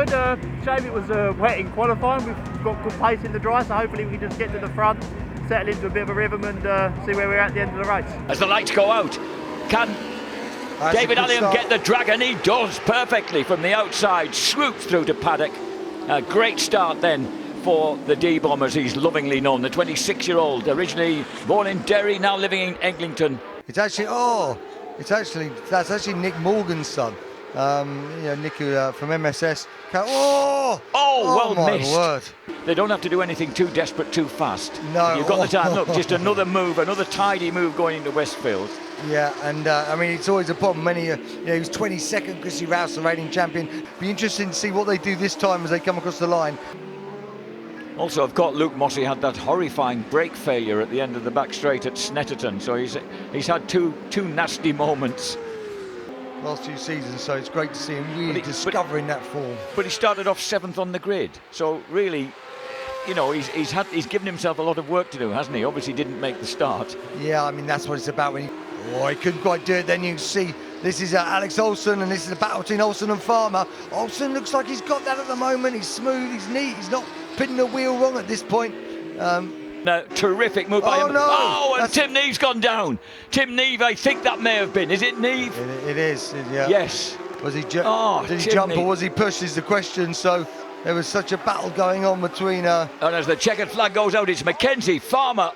good. Shame it was wet in qualifying. We've got good pace in the dry, so hopefully we can just get to the front, settle into a bit of a rhythm and see where we're at the end of the race. As the lights go out, can David Alliam get the dragon? He does perfectly from the outside, swoops through to paddock. A great start then for the D-Bomb, as he's lovingly known, the 26-year-old, originally born in Derry, now living in Eglinton. That's actually Nick Morgan's son. Nick from MSS. Well my missed. Word. They don't have to do anything too desperate too fast. No. You've got the time. Look, just another move, another tidy move going into Westfield. Yeah, and it's always a problem. He was 22nd, Chrissy Rouse, the reigning champion. Be interesting to see what they do this time as they come across the line. Also, of course, Luke Mossey had that horrifying brake failure at the end of the back straight at Snetterton, so he's had two nasty moments. Last few seasons, so it's great to see him really discovering that form. But he started off 7th on the grid, so really, he's given himself a lot of work to do, hasn't he? Obviously didn't make the start. Yeah, that's what it's about. When he couldn't quite do it. Then you see this is Alex Olsen, and this is a battle between Olsen and Farmer. Olsen looks like he's got that at the moment. He's smooth, he's neat, he's not pinning the wheel wrong at this point. Terrific move by him. No, and Tim Neve's gone down. Tim Neve, I think that may have been. Is it Neve? It is, yeah. Yes. Was he did he jump or was he pushed is the question. So there was such a battle going on between... And as the checkered flag goes out, it's Mackenzie. Farmer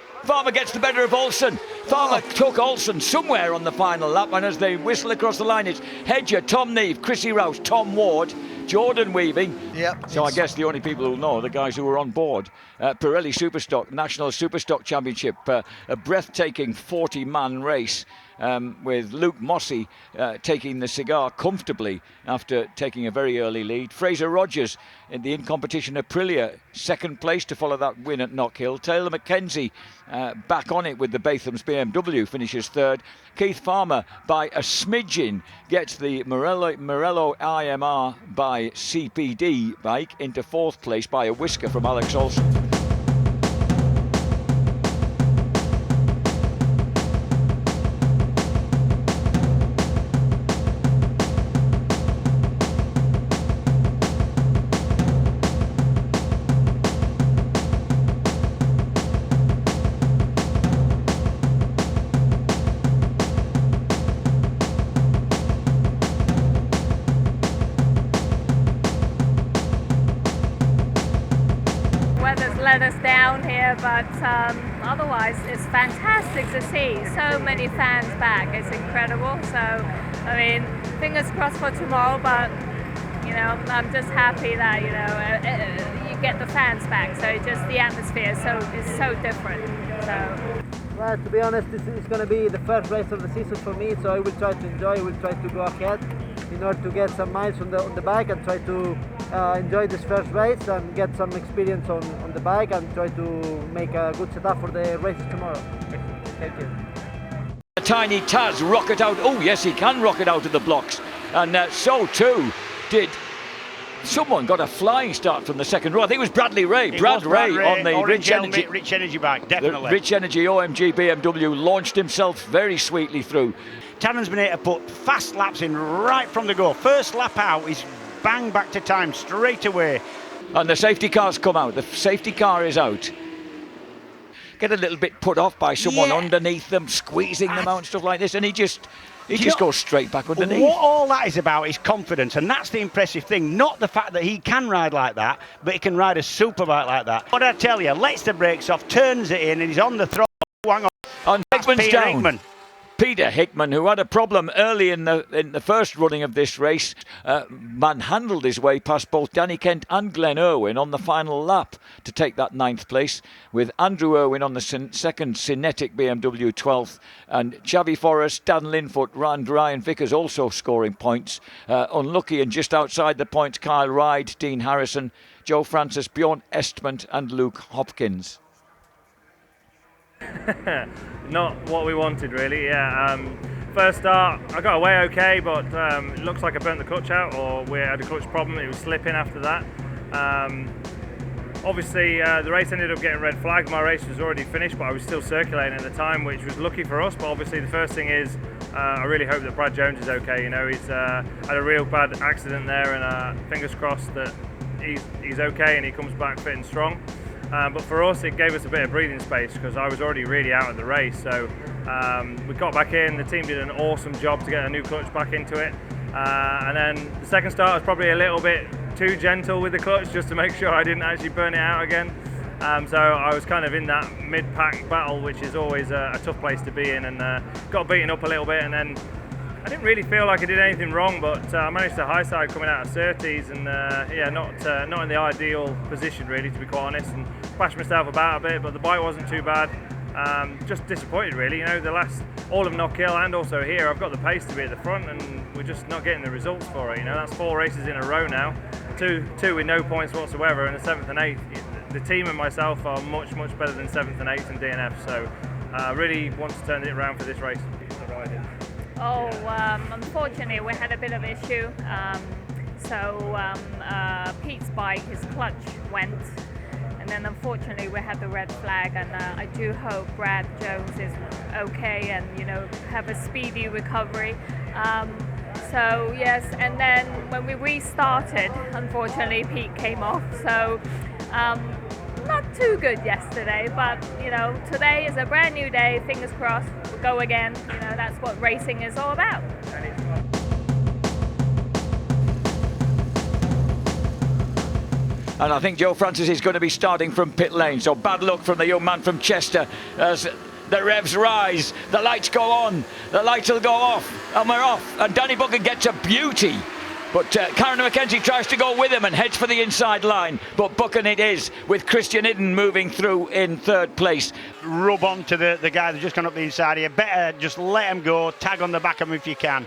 gets the better of Olsen. Farmer took Olsen somewhere on the final lap, and as they whistle across the line, it's Hedger, Tom Neve, Chrissy Rouse, Tom Ward, Jordan Weaving. Yep. So I guess the only people who'll know are the guys who were on board. Pirelli Superstock, National Superstock Championship, a breathtaking 40-man race with Luke Mossey taking the cigar comfortably after taking a very early lead. Fraser Rogers in the in-competition Aprilia, 2nd place to follow that win at Knockhill. Taylor Mackenzie back on it with the Batham's BMW, finishes 3rd. Keith Farmer by a smidgen gets the Morello IMR by CPD bike into 4th place by a whisker from Alex Olsen. Let us down here, but otherwise it's fantastic to see so many fans back. It's incredible. So fingers crossed for tomorrow, but I'm just happy that you get the fans back. So just the atmosphere is so different. So well, to be honest, this is going to be the first race of the season for me, so I will try to enjoy. I will try to go ahead in order to get some miles on the bike and try to enjoy this first race and get some experience on the bike and try to make a good setup for the races tomorrow. Thank you. A tiny Taz rocket out. Oh yes, he can rocket out of the blocks, and so too did someone. Got a flying start from the 2nd row. I think it was Bradley Ray. Brad Ray on the Rich Energy bike, definitely. The Rich Energy OMG BMW launched himself very sweetly through. Tannen's been able to put fast laps in right from the go. First lap out, he's bang back to time straight away. And the safety car's come out. The safety car is out. Get a little bit put off by someone underneath them, squeezing them out and stuff like this, and he just goes straight back underneath. What all that is about is confidence, and that's the impressive thing. Not the fact that he can ride like that, but he can ride a superbike like that. What I tell you, lets the brakes off, turns it in, and he's on the throttle. Hang on. And Hickman's Peter down. Hickman. Peter Hickman, who had a problem early in the first running of this race, manhandled his way past both Danny Kent and Glenn Irwin on the final lap to take that 9th place, with Andrew Irwin on the 2nd Cinetic BMW 12th, and Xavi Forrest, Dan Linfoot and Ryan Vickers also scoring points. Unlucky and just outside the points, Kyle Ride, Dean Harrison, Joe Francis, Bjorn Estman and Luke Hopkins. Not what we wanted, really. First start I got away okay, but it looks like I burnt the clutch out, or we had a clutch problem. It was slipping after that. Obviously the race ended up getting red flagged. My race was already finished, but I was still circulating at the time, which was lucky for us. But obviously the first thing is I really hope that Brad Jones is okay. You know, he's had a real bad accident there, and fingers crossed that he's okay and he comes back fit and strong. But for us, it gave us a bit of breathing space because I was already really out of the race. So we got back in. The team did an awesome job to get a new clutch back into it. And then the second start was probably a little bit too gentle with the clutch, just to make sure I didn't actually burn it out again. So I was kind of in that mid-pack battle, which is always a tough place to be in, and got beaten up a little bit. And then I didn't really feel like I did anything wrong, but I managed to high side coming out of Surtees, and yeah, not in the ideal position really, to be quite honest, and bashed myself about a bit. But the bike wasn't too bad. Just disappointed really. You know, the last all of Knockhill and also here, I've got the pace to be at the front, and we're just not getting the results for it. You know, that's 4 races in a row now, two with no points whatsoever, and the 7th and 8th. The team and myself are much better than 7th and 8th in DNF. So really want to turn it around for this race. Unfortunately, we had a bit of issue. Pete's bike, his clutch went, and then unfortunately we had the red flag. And I do hope Brad Jones is okay and, you know, have a speedy recovery. So yes, and then when we restarted, unfortunately Pete came off. So not too good yesterday, but you know, today is a brand new day. Fingers crossed, we'll go again. You know, that's what racing is all about. And I think Joe Francis is going to be starting from pit lane. So bad luck from the young man from Chester as the revs rise, the lights go on, the lights will go off, and we're off. And Danny Buchan gets a beauty. But Karen McKenzie tries to go with him and heads for the inside line. But Buchan it is, with Christian Idden moving through in 3rd place. Rub on to the guy that's just gone up the inside here. Better just let him go, tag on the back of him if you can.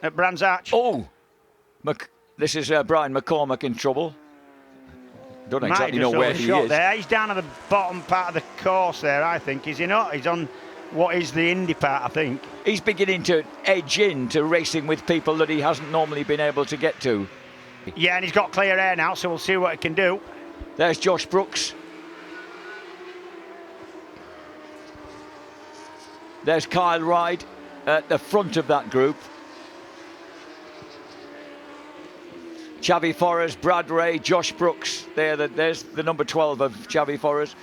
At Brands Hatch. Oh, this is Brian McCormack in trouble. Don't exactly know where he is. There. He's down at the bottom part of the course there, I think. Is he not? He's on what is the Indy part, I think. He's beginning to edge into racing with people that he hasn't normally been able to get to. Yeah, and he's got clear air now, so we'll see what he can do. There's Josh Brooks. There's Kyle Ryde at the front of that group. Xavi Forres, Brad Ray, Josh Brooks. There's the number 12 of Xavi Forres.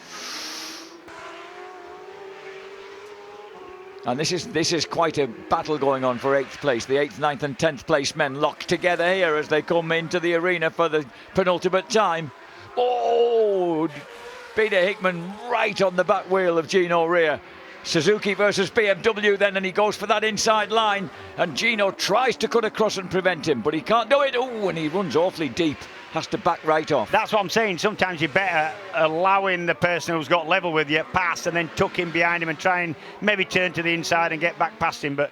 And this is quite a battle going on for 8th place. The 8th, 9th and 10th place men locked together here as they come into the arena for the penultimate time. Oh, Peter Hickman right on the back wheel of Gino Rea. Suzuki versus BMW then, and he goes for that inside line, and Gino tries to cut across and prevent him, but he can't do it. Oh, and he runs awfully deep, has to back right off. That's what I'm saying. Sometimes you're better allowing the person who's got level with you pass and then tuck in behind him and try and maybe turn to the inside and get back past him. But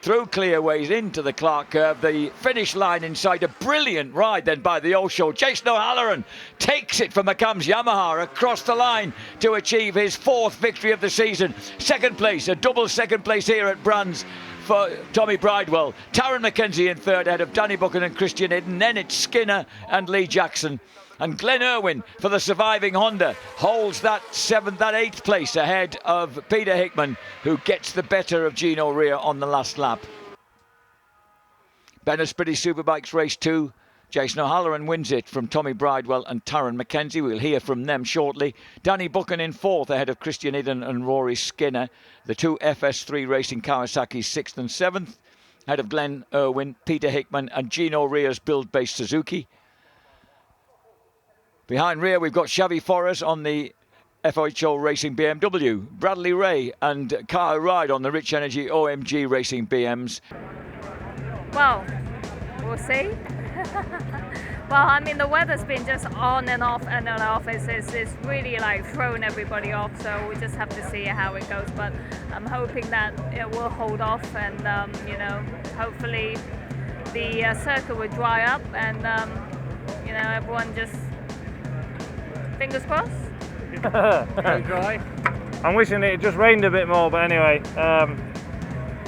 through clearways into the Clark curve, the finish line inside. A brilliant ride then by the Osho. Jason O'Halloran takes it from McCann's Yamaha across the line to achieve his 4th victory of the season. 2nd place, a double 2nd place here at Brands for Tommy Bridewell. Taron McKenzie in 3rd ahead of Danny Buchan and Christian Idden. Then it's Skinner and Lee Jackson. And Glenn Irwin for the surviving Honda holds that 8th place ahead of Peter Hickman, who gets the better of Gino Rea on the last lap. Benespritty Superbikes Race 2. Jason O'Halloran wins it from Tommy Bridewell and Taron McKenzie. We'll hear from them shortly. Danny Buchan in 4th ahead of Christian Idden and Rory Skinner. The 2 FS3 Racing Kawasaki's 6th and 7th ahead of Glenn Irwin, Peter Hickman and Gino Rea's build-based Suzuki. Behind Rea, we've got Xavi Forres on the FHO Racing BMW, Bradley Ray and Kyle Ryde on the Rich Energy OMG Racing BMs. Well, we'll see. Well, I mean, the weather's been just on and off and on off. It's really like thrown everybody off, so we just have to see how it goes. But I'm hoping that it will hold off, and you know, hopefully the circuit will dry up, and you know, everyone just fingers crossed. Dry. I'm wishing it just rained a bit more, but anyway, I'm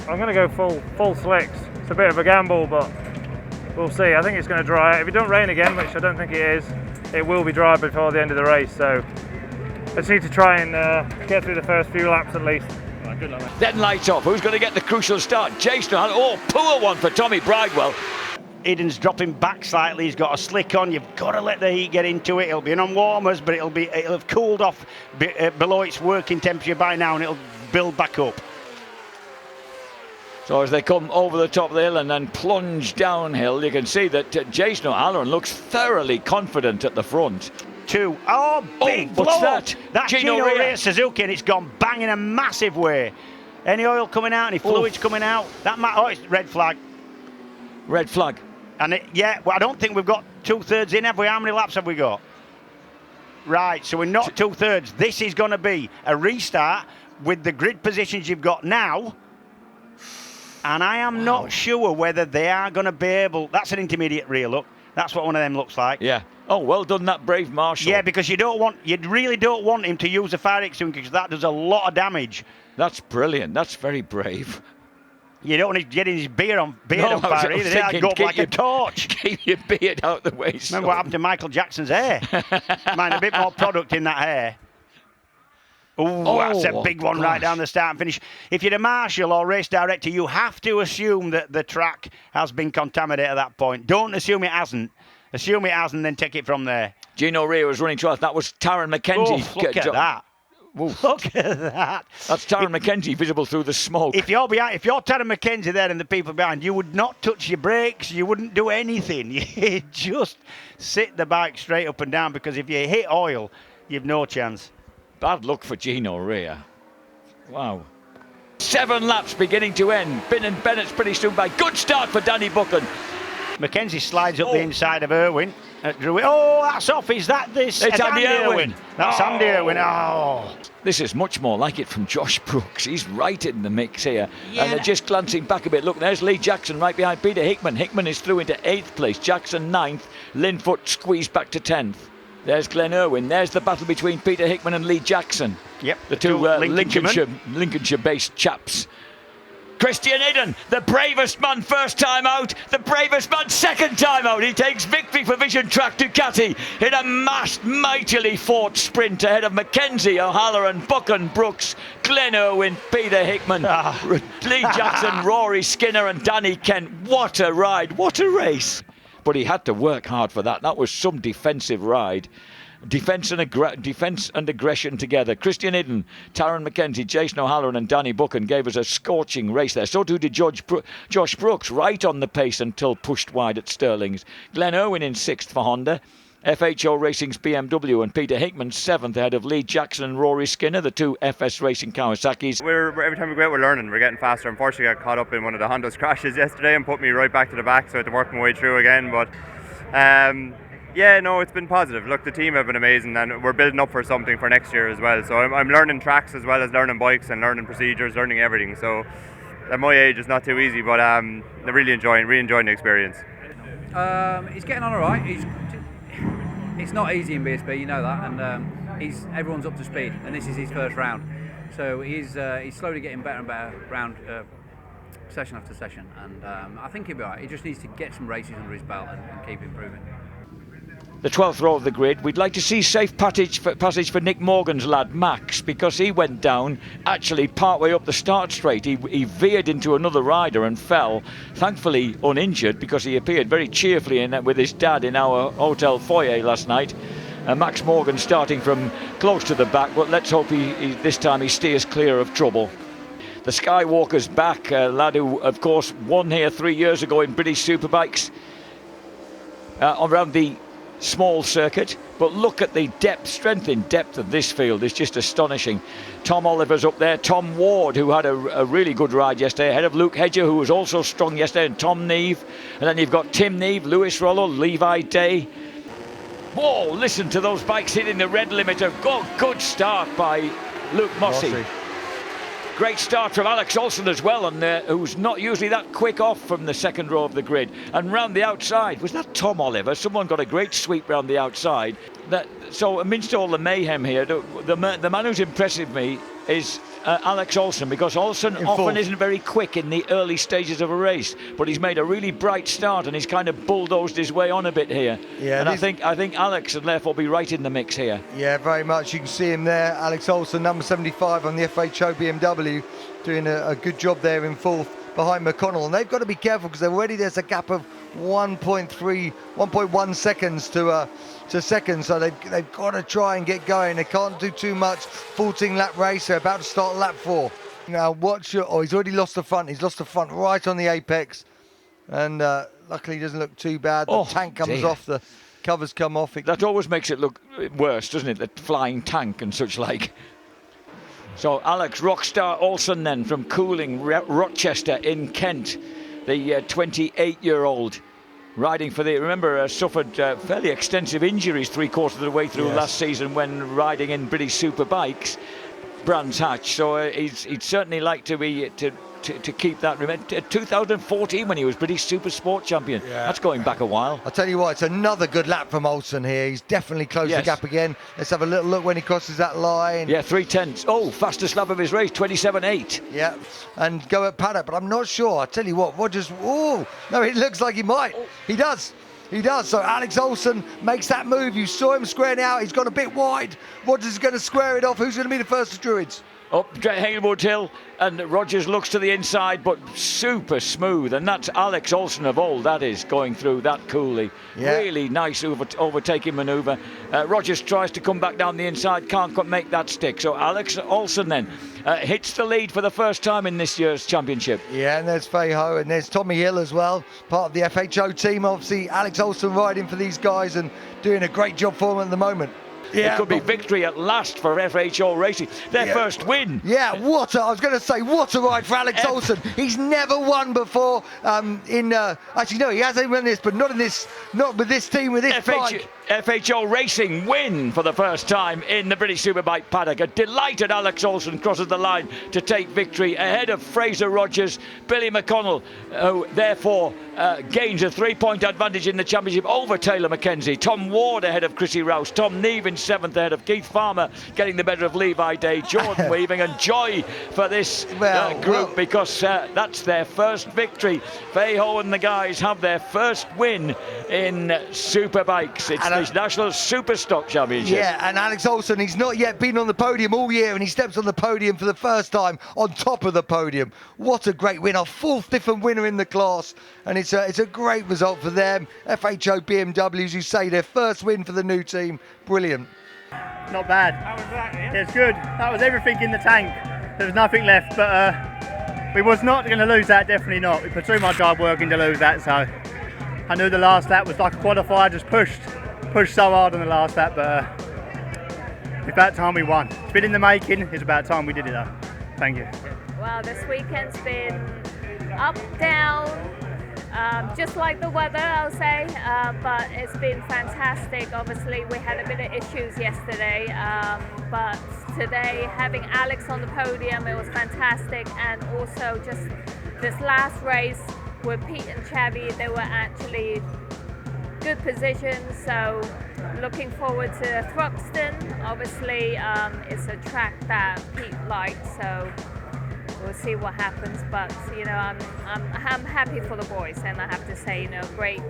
going to go full slicks. It's a bit of a gamble, but we'll see. I think it's going to dry out. If it don't rain again, which I don't think it is, it will be dry before the end of the race. So I just need to try and get through the first few laps at least. Then lights off. Who's going to get the crucial start? Jason. Oh, poor one for Tommy Bridewell. Eden's dropping back slightly. He's got a slick on. You've got to let the heat get into it. It'll be on warmers, but it'll have cooled off below its working temperature by now, and it'll build back up. So as they come over the top of the hill and then plunge downhill, you can see that Jason O'Halloran looks thoroughly confident at the front. Big what's blow. that? That's Gino Rea Suzuki, and it's gone bang in a massive way. Any oil coming out, any fluids coming out? It's red flag. Red flag. And I don't think we've got 2/3 in, have we? How many laps have we got? Right, so we're not 2/3. This is going to be a restart with the grid positions you've got now. And I am not sure whether they are going to be able... That's an intermediate rear, look. That's what one of them looks like. Yeah. Oh, well done, that brave Marshall. Yeah, because you really don't want him to use a fire extinguisher, because that does a lot of damage. That's brilliant. That's very brave. You don't want him getting his beard on fire either. That'd go up like a torch. Keep your beard out the way. Remember what happened to Michael Jackson's hair? Mind a bit more product in that hair. That's a big one right down the start and finish. If you're a marshal or race director, you have to assume that the track has been contaminated at that point. Don't assume it hasn't. Assume it hasn't, then take it from there. Gino Rea was running 12th. That was Taron McKenzie. Look at that. Look at that. That's Taron McKenzie visible through the smoke. If you're Taron McKenzie there and the people behind, you would not touch your brakes. You wouldn't do anything. You'd just sit the bike straight up and down, because if you hit oil, you've no chance. Bad luck for Gino Rea. Wow. 7 laps beginning to end. Bin and Bennett's pretty soon by. Good start for Danny Buchan. McKenzie slides up the inside of Irwin. That's off. Is that this? It's Andy Irwin. That's Andy Irwin. This is much more like it from Josh Brooks. He's right in the mix here. Yeah. And they're just glancing back a bit. Look, there's Lee Jackson right behind Peter Hickman. Hickman is through into 8th place. Jackson 9th. Linfoot squeezed back to 10th. There's Glenn Irwin. There's the battle between Peter Hickman and Lee Jackson. Yep. The two Lincolnshire-based chaps. Christian Eden, the bravest man first time out, the bravest man second time out. He takes victory for Vision Track Ducati in a mightily fought sprint ahead of McKenzie, O'Halloran, Buchan, Brooks, Glenn Irwin, Peter Hickman, Lee Jackson, Rory Skinner and Danny Kent. What a ride, what a race. But he had to work hard for that. That was some defensive ride. Defence and aggression together. Christian Eden, Taron McKenzie, Jason O'Halloran and Danny Buchan gave us a scorching race there. So too did Josh Brooks, right on the pace until pushed wide at Stirling's. Glenn Irwin in 6th for Honda. FHO Racing's BMW and Peter Hickman 7th ahead of Lee Jackson and Rory Skinner, the two FS Racing Kawasaki's. Every time we go out, we're learning, we're getting faster. Unfortunately, I got caught up in one of the Honda's crashes yesterday and put me right back to the back, so I had to work my way through again. But it's been positive. Look, the team have been amazing, and we're building up for something for next year as well. So I'm learning tracks as well as learning bikes and learning procedures, learning everything. So at my age, it's not too easy, but I'm really enjoying the experience. He's getting on all right. It's not easy in BSB, you know that, and everyone's up to speed, and this is his first round. So he's slowly getting better and better round session after session, and I think he'll be all right. He just needs to get some races under his belt and keep improving. The 12th row of the grid. We'd like to see safe passage for Nick Morgan's lad Max, because he went down actually partway up the start straight. He veered into another rider and fell, thankfully uninjured, because he appeared very cheerfully with his dad in our hotel foyer last night. Max Morgan starting from close to the back, but let's hope this time he steers clear of trouble. The Skywalker's back, a lad who of course won here 3 years ago in British Superbikes around the small circuit, but look at the strength in depth of this field is just astonishing. Tom Oliver's up there, Tom Ward, who had a really good ride yesterday, ahead of Luke Hedger, who was also strong yesterday, and Tom Neve, and then you've got Tim Neve, Lewis Rollo, Levi Day. Whoa, listen to those bikes hitting the red limiter. Good start by Luke Mossey. Great start from Alex Olsen as well, and who's not usually that quick off from the second row of the grid. And round the outside, was that Tom Oliver? Someone got a great sweep round the outside. So amidst all the mayhem here, the man who's impressed me is Alex Olsen, because Olsen often isn't very quick in the early stages of a race, but he's made a really bright start and he's kind of bulldozed his way on a bit here. Yeah, and I think Alex will therefore be right in the mix here. Yeah, very much. You can see him there, Alex Olsen, number 75 on the FHO BMW, doing a good job there in fourth behind McConnell, and they've got to be careful because already there's a gap of 1.1 seconds to second, so they've got to try and get going. They can't do too much. 14 lap race, they're about to start lap 4. Now watch your, he's already lost the front. He's lost the front right on the apex, and luckily he doesn't look too bad. The tank comes off, the covers come off. That always makes it look worse, doesn't it? The flying tank and such like. So Alex Rockstar Olsen then from Cooling, Rochester in Kent, the 28-year-old riding for the, remember, suffered fairly extensive injuries 3/4 of the way through last season when riding in British Superbikes, Brands Hatch. So he'd certainly like to be to keep that. Remember 2014 when he was British Super Sport champion. That's going back a while. I'll tell you what, it's another good lap from Olsen here. He's definitely closed the gap again. Let's have a little look when he crosses that line. Yeah, 3/10. Oh, fastest lap of his race, 27.8. Yeah, and go at paddock, but I'm not sure. I'll tell you what, Rogers, no, it looks like he might. He does. He does. So Alex Olsen makes that move. You saw him squaring out. He's gone a bit wide. Rogers is going to square it off. Who's going to be the first of Druids? Up Haywood Hill, and Rogers looks to the inside, but super smooth, and that's Alex Olsen of old, that is, going through that coolly. Really nice overtaking manoeuvre. Rogers tries to come back down the inside, can't make that stick. So Alex Olsen then hits the lead for the first time in this year's championship. Yeah, and there's FHO, and there's Tommy Hill as well, part of the FHO team. Obviously, Alex Olsen riding for these guys and doing a great job for them at the moment. Yeah, it could be victory at last for FHO Racing. Their first win. Yeah, what a ride for Alex Olsen. He's never won before actually no, he hasn't won this, but not with this team, with this bike. FHO Racing win for the first time in the British Superbike paddock. A delighted Alex Olsen crosses the line to take victory ahead of Fraser Rogers. Billy McConnell, who therefore gains a 3-point advantage in the championship over Taylor Mackenzie. Tom Ward ahead of Chrissy Rouse. Tom Neve in 7th ahead of Keith Farmer, getting the better of Levi Day. Jordan Weaving, and joy for this group because that's their first victory. FHO and the guys have their first win in Superbikes. It's the National Superstock Championship. Yeah, and Alex Olsen, he's not yet been on the podium all year, and he steps on the podium for the first time on top of the podium. What a great win, our 4th different winner in the class, and it's a great result for them. FHO BMW, as you say, their first win for the new team. Brilliant. Not bad. How was that? Yeah? It's good. That was everything in the tank. There was nothing left, but we was not going to lose that, definitely not. We put too much hard work in to lose that, so I knew the last lap was like a qualifier, just pushed so hard on the last lap, but it's about time we won. It's been in the making, it's about time we did it though. Thank you. Well, this weekend's been up, down, just like the weather, I'll say, but it's been fantastic. Obviously, we had a bit of issues yesterday, but today, having Alex on the podium, it was fantastic, and also just this last race with Pete and Chavi, they were actually good positions, so looking forward to Thruxton. Obviously, it's a track that Pete liked, so we'll see what happens. But you know, I'm happy for the boys, and I have to say, you know, great